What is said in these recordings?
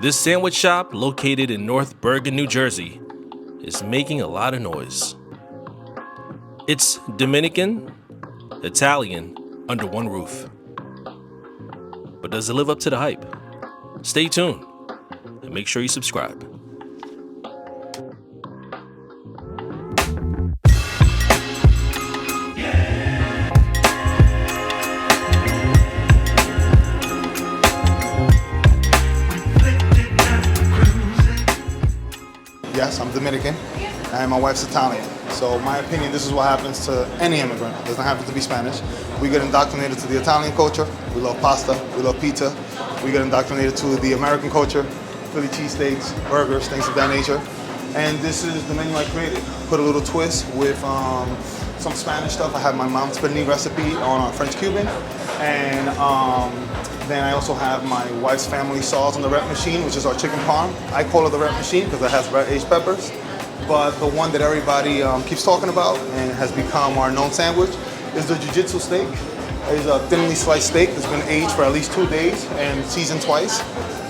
This sandwich shop, located in North Bergen, New Jersey, is making a lot of noise. It's Dominican, Italian, under one roof. But does it live up to the hype? Stay tuned and make sure you subscribe. Yes, I'm Dominican, and my wife's Italian. So my opinion, this is what happens to any immigrant. It doesn't happen to be Spanish. We get indoctrinated to the Italian culture. We love pasta, we love pizza. We get indoctrinated to the American culture, Philly cheesesteaks, burgers, things of that nature. And this is the menu I created. Put a little twist with some Spanish stuff. I have my mom's pernil recipe on French Cuban, and then I also have my wife's family sauce on the rep machine, which is our chicken parm. I call it the rep machine because it has red aged peppers. But the one that everybody keeps talking about and has become our known sandwich is the jiu-jitsu steak. It's a thinly sliced steak that's been aged for at least 2 days and seasoned twice.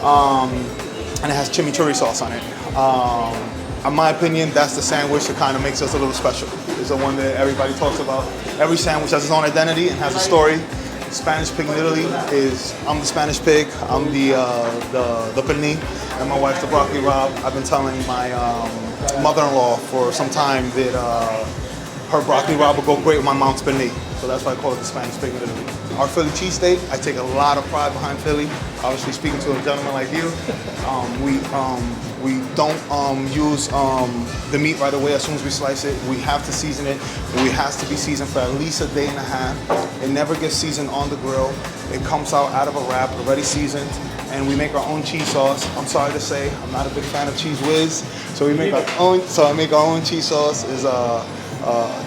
And it has chimichurri sauce on it. In my opinion, that's the sandwich that kind of makes us a little special. It's the one that everybody talks about. Every sandwich has its own identity and has a story. Spanish pig literally is, I'm the Spanish pig, I'm the pernil, and my wife's the broccoli rabe. I've been telling my mother-in-law for some time that her broccoli rabe will go great with my mom's pernil. So that's why I call it the Spanish pig literally. Our Philly cheesesteak, I take a lot of pride behind Philly. Obviously speaking to a gentleman like you, we don't use the meat right away as soon as we slice it. We have to season it. It has to be seasoned for at least a day and a half. It never gets seasoned on the grill. It comes out of a wrap, already seasoned, and we make our own cheese sauce. I'm sorry to say, I'm not a big fan of Cheese Whiz, so we make our own. So I make our own cheese sauce. Is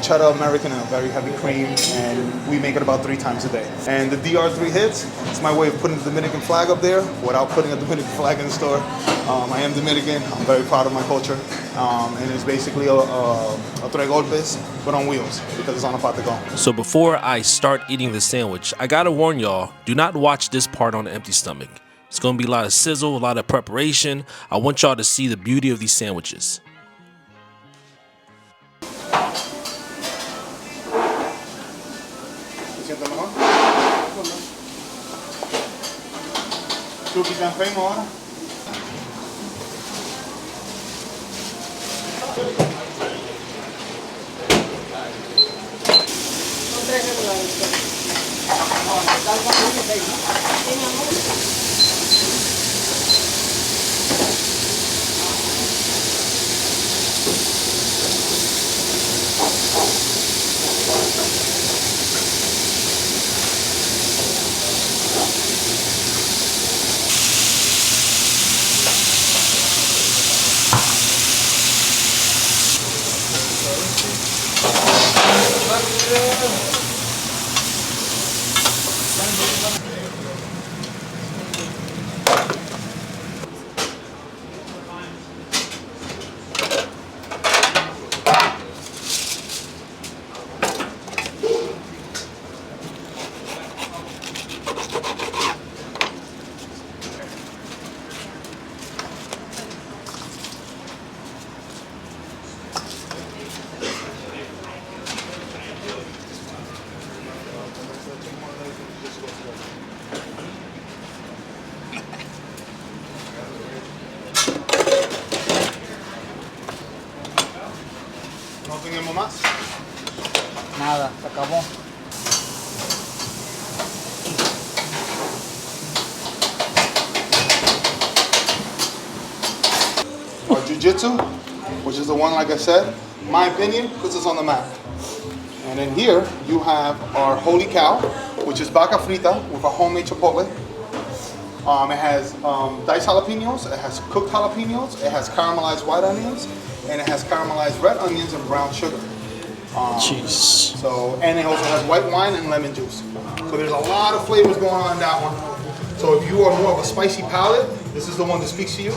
cheddar American and a very heavy cream, and we make it about 3 times a day. And the DR3 hits, it's my way of putting the Dominican flag up there without putting a Dominican flag in the store. I am Dominican, I'm very proud of my culture, and it's basically a tres golpes, but on wheels, because it's on a patagón. So before I start eating the sandwich, I gotta warn y'all, do not watch this part on an empty stomach. It's gonna be a lot of sizzle, a lot of preparation. I want y'all to see the beauty of these sandwiches. ¿Tú quitas enfermo ahora? ¿No tenemos más? Nada, se acabó. Our jiu-jitsu, which is the one, like I said, my opinion, puts us on the map. And then here you have our holy cow, which is vaca frita with a homemade chipotle. It has diced jalapenos, it has cooked jalapenos, it has caramelized white onions, and it has caramelized red onions and brown sugar. Jeez. So, and it also has white wine and lemon juice. So there's a lot of flavors going on in that one. So if you are more of a spicy palate, this is the one that speaks to you.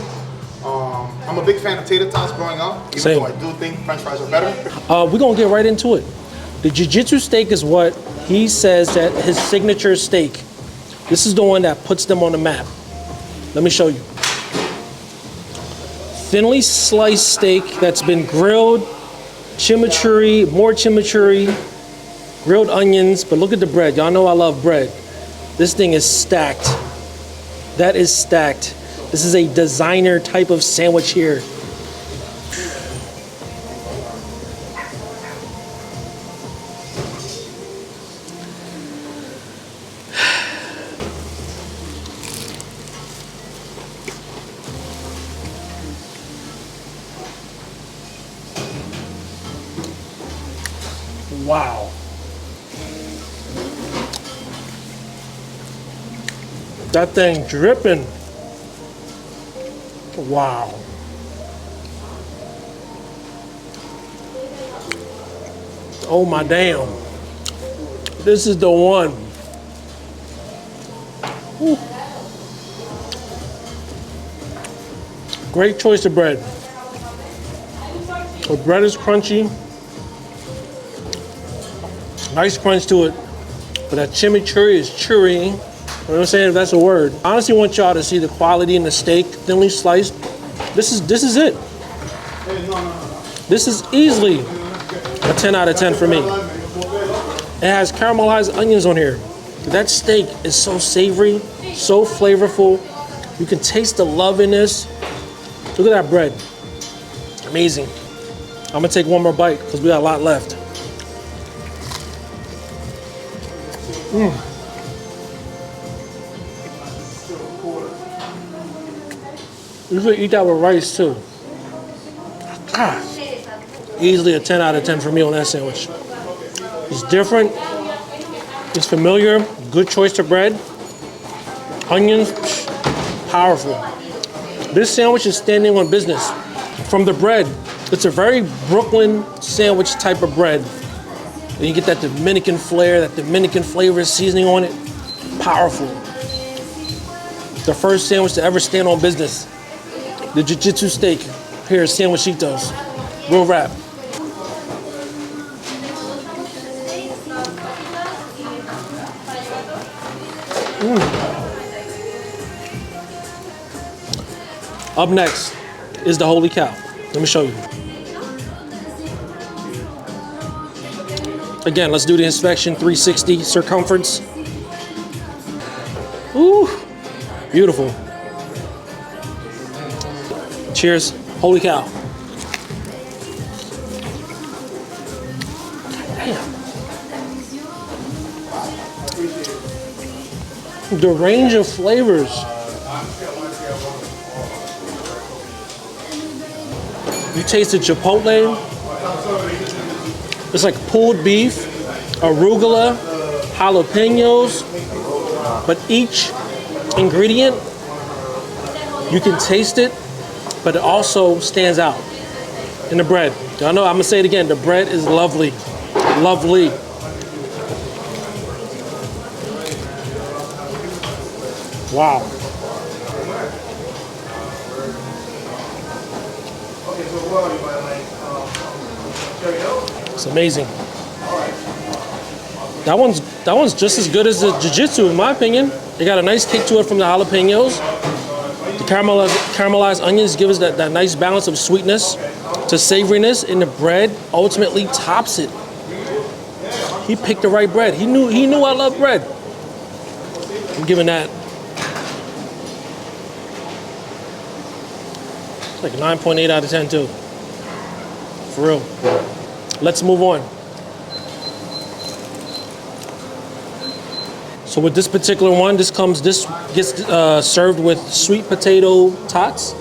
I'm a big fan of tater tots growing up, even Same. though I do think French fries are better. We're gonna get right into it. The jiu-jitsu steak is what he says that his signature steak. This is the one that puts them on the map. Let me show you. thinly sliced steak that's been grilled, chimichurri, more chimichurri, grilled onions. But look at the bread. Y'all know I love bread. This thing is stacked. That is stacked. This is a designer type of sandwich here. Wow. That thing dripping. Wow. Oh my damn. This is the one. Whew. Great choice of bread. The bread is crunchy. Nice crunch to it. But that chimichurri is churrying. You know what I'm saying? If that's a word. I honestly want y'all to see the quality in the steak, thinly sliced. This is it. This is easily a 10 out of 10 for me. It has caramelized onions on here. That steak is so savory, so flavorful. You can taste the love in this. Look at that bread. Amazing. I'm gonna take one more bite because we got a lot left. You could eat that with rice too. Easily a 10 out of 10 for me on that sandwich. It's different. It's familiar. Good choice of bread. Onions, powerful. This sandwich is standing on business. From the bread, it's a very Brooklyn sandwich type of bread. And you get that Dominican flair, that Dominican flavor seasoning on it. Powerful. The first sandwich to ever stand on business. The Jiu-Jitsu steak. Here at Sandwichitos. Real rap. Up next is the holy cow. Let me show you. Again, let's do the inspection, 360 circumference. Ooh, beautiful. Cheers, holy cow. Damn. The range of flavors. You tasted chipotle. It's like pulled beef, arugula, jalapenos, but each ingredient, you can taste it, but it also stands out in the bread. Y'all know, I'm gonna say it again, the bread is lovely, lovely. Wow. It's amazing. That one's just as good as the Jiu-Jitsu, in my opinion. They got a nice kick to it from the jalapenos. The caramelized onions give us that nice balance of sweetness to savoriness, and the bread ultimately tops it. He picked the right bread. He knew I love bread. I'm giving that. It's like a 9.8 out of 10 too. For real. Let's move on. So with this particular one, this gets served with sweet potato tots.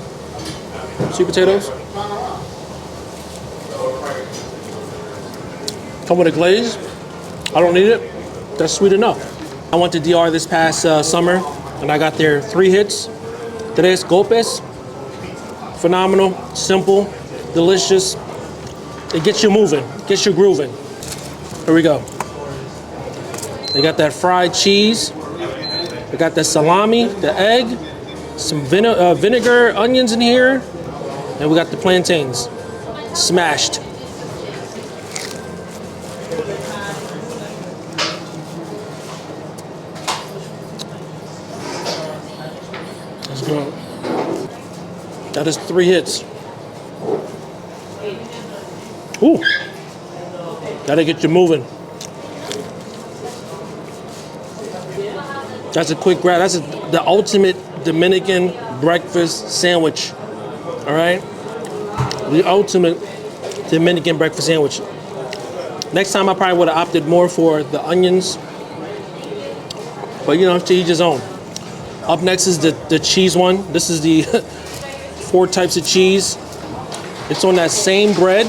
Sweet potatoes. Come with a glaze. I don't need it. That's sweet enough. I went to DR this past summer, and I got their 3 hits. Tres golpes. Phenomenal, simple, delicious. It gets you moving, gets you grooving. Here we go. They got that fried cheese. They got the salami, the egg, some vinegar, onions in here, and we got the plantains, smashed. Let's go. That is 3 hits. Ooh. Gotta get you moving. That's a quick grab. That's the ultimate Dominican breakfast sandwich. All right? The ultimate Dominican breakfast sandwich. Next time I probably would have opted more for the onions. But you know, to each his own. Up next is the cheese one. This is the 4 types of cheese. It's on that same bread.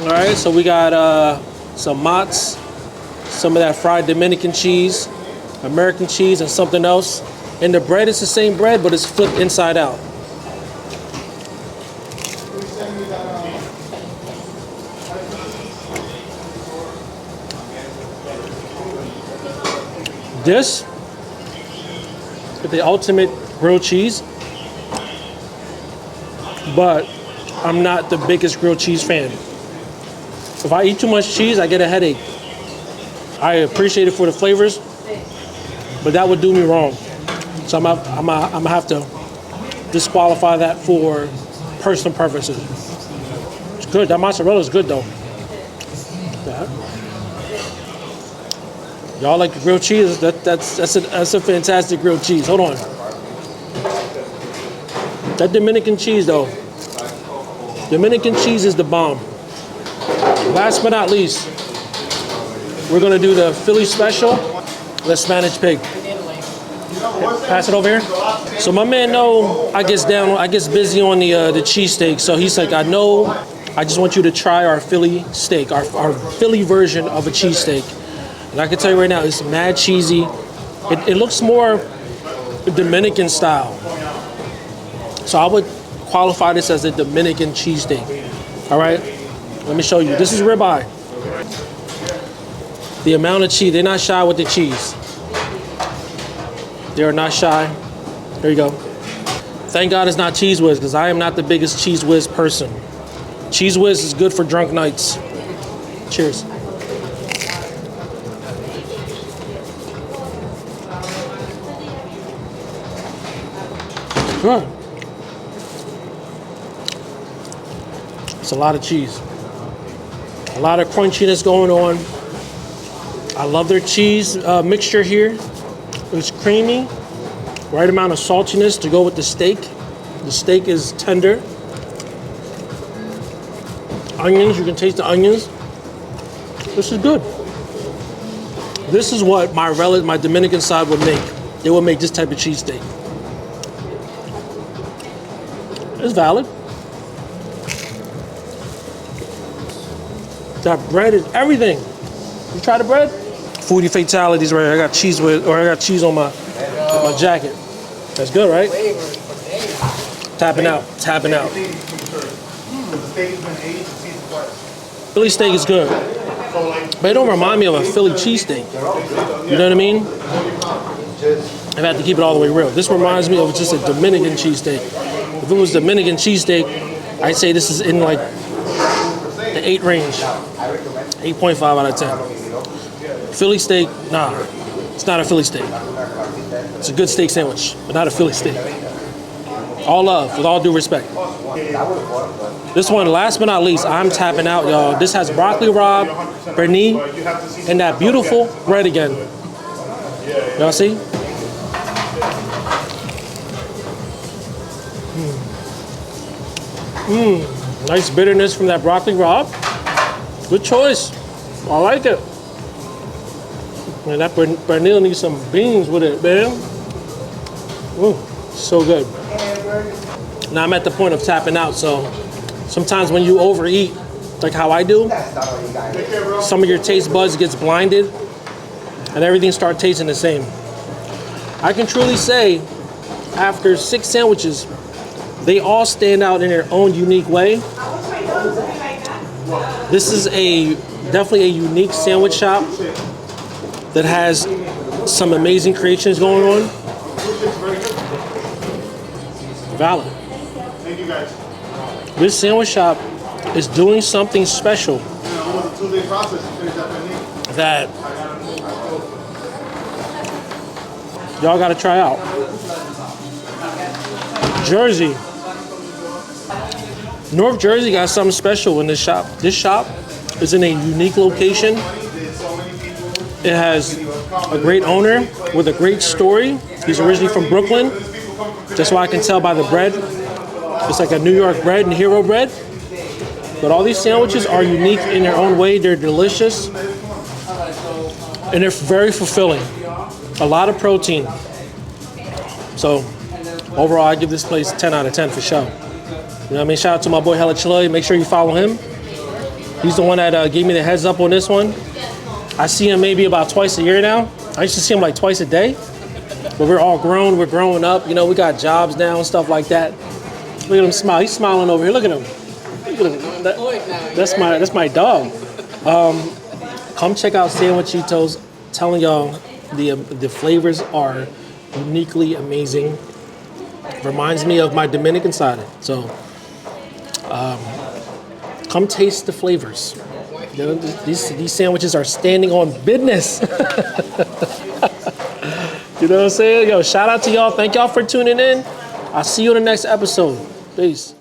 All right, so we got some mozz, some of that fried Dominican cheese, American cheese, and something else. And the bread is the same bread, but it's flipped inside out. This is the ultimate grilled cheese, but I'm not the biggest grilled cheese fan. If I eat too much cheese, I get a headache. I appreciate it for the flavors, but that would do me wrong. So I'm gonna have to disqualify that for personal preferences. It's good. That mozzarella is good though. Yeah. Y'all like the grilled cheese? That's a fantastic grilled cheese. Hold on. That Dominican cheese though. Dominican cheese is the bomb. Last but not least, we're gonna do the Philly special, the Spanish pig. Pass it over here. So my man I gets busy on the cheesesteak. So he's like, I just want you to try our Philly steak, our Philly version of a cheesesteak. And I can tell you right now, it's mad cheesy. It looks more Dominican style. So I would qualify this as a Dominican cheesesteak. All right, let me show you. This is ribeye. The amount of cheese, they're not shy with the cheese. They are not shy. There you go. Thank God it's not Cheese Whiz, because I am not the biggest Cheese Whiz person. Cheese Whiz is good for drunk nights. Cheers. Good. It's a lot of cheese. A lot of crunchiness going on. I love their cheese mixture here. It's creamy. Right amount of saltiness to go with the steak. The steak is tender. Onions, you can taste the onions. This is good. This is what my Dominican side would make. They would make this type of cheesesteak. It's valid. That bread is everything. You try the bread? Foodie fatalities right here. I got cheese on my jacket. That's good, right? Tapping out. Philly steak is good. But it don't remind me of a Philly cheesesteak. You know what I mean? I have to keep it all the way real. This reminds me of just a Dominican cheesesteak. If it was Dominican cheesesteak, I'd say this is in like the 8 range. 8.5 out of 10. Philly steak, nah. It's not a Philly steak. It's a good steak sandwich, but not a Philly steak. All love, with all due respect. This one, last but not least, I'm tapping out, y'all. This has broccoli rabe, bernie, and that beautiful bread again. Y'all see? Nice bitterness from that broccoli rabe. Good choice. I like it. Man, that pernil needs some beans with it, man. Ooh, so good. Now I'm at the point of tapping out, so sometimes when you overeat, like how I do, some of your taste buds gets blinded and everything starts tasting the same. I can truly say, after 6 sandwiches, they all stand out in their own unique way. This is definitely a unique sandwich shop that has some amazing creations going on. Valid. Thank you guys. This sandwich shop is doing something special that y'all gotta try out. Jersey. North Jersey got something special in this shop. This shop is in a unique location. It has a great owner with a great story. He's originally from Brooklyn. Just so I can tell by the bread. It's like a New York bread and hero bread. But all these sandwiches are unique in their own way. They're delicious. And they're very fulfilling. A lot of protein. So overall, I give this place 10 out of 10 for sure. You know what I mean? Shout out to my boy Hella Chile. Make sure you follow him. He's the one that gave me the heads up on this one. I see him maybe about twice a year now. I used to see him like twice a day. But we're all grown. We're growing up. You know, we got jobs now and stuff like that. Look at him smile. He's smiling over here. Look at him. Look at him. That's my dog. Come check out Sandwichitos. Telling y'all the flavors are uniquely amazing. Reminds me of my Dominican side. So come taste the flavors. You know, these sandwiches are standing on business. You know what I'm saying? Yo, shout out to y'all. Thank y'all for tuning in. I'll see you in the next episode. Peace.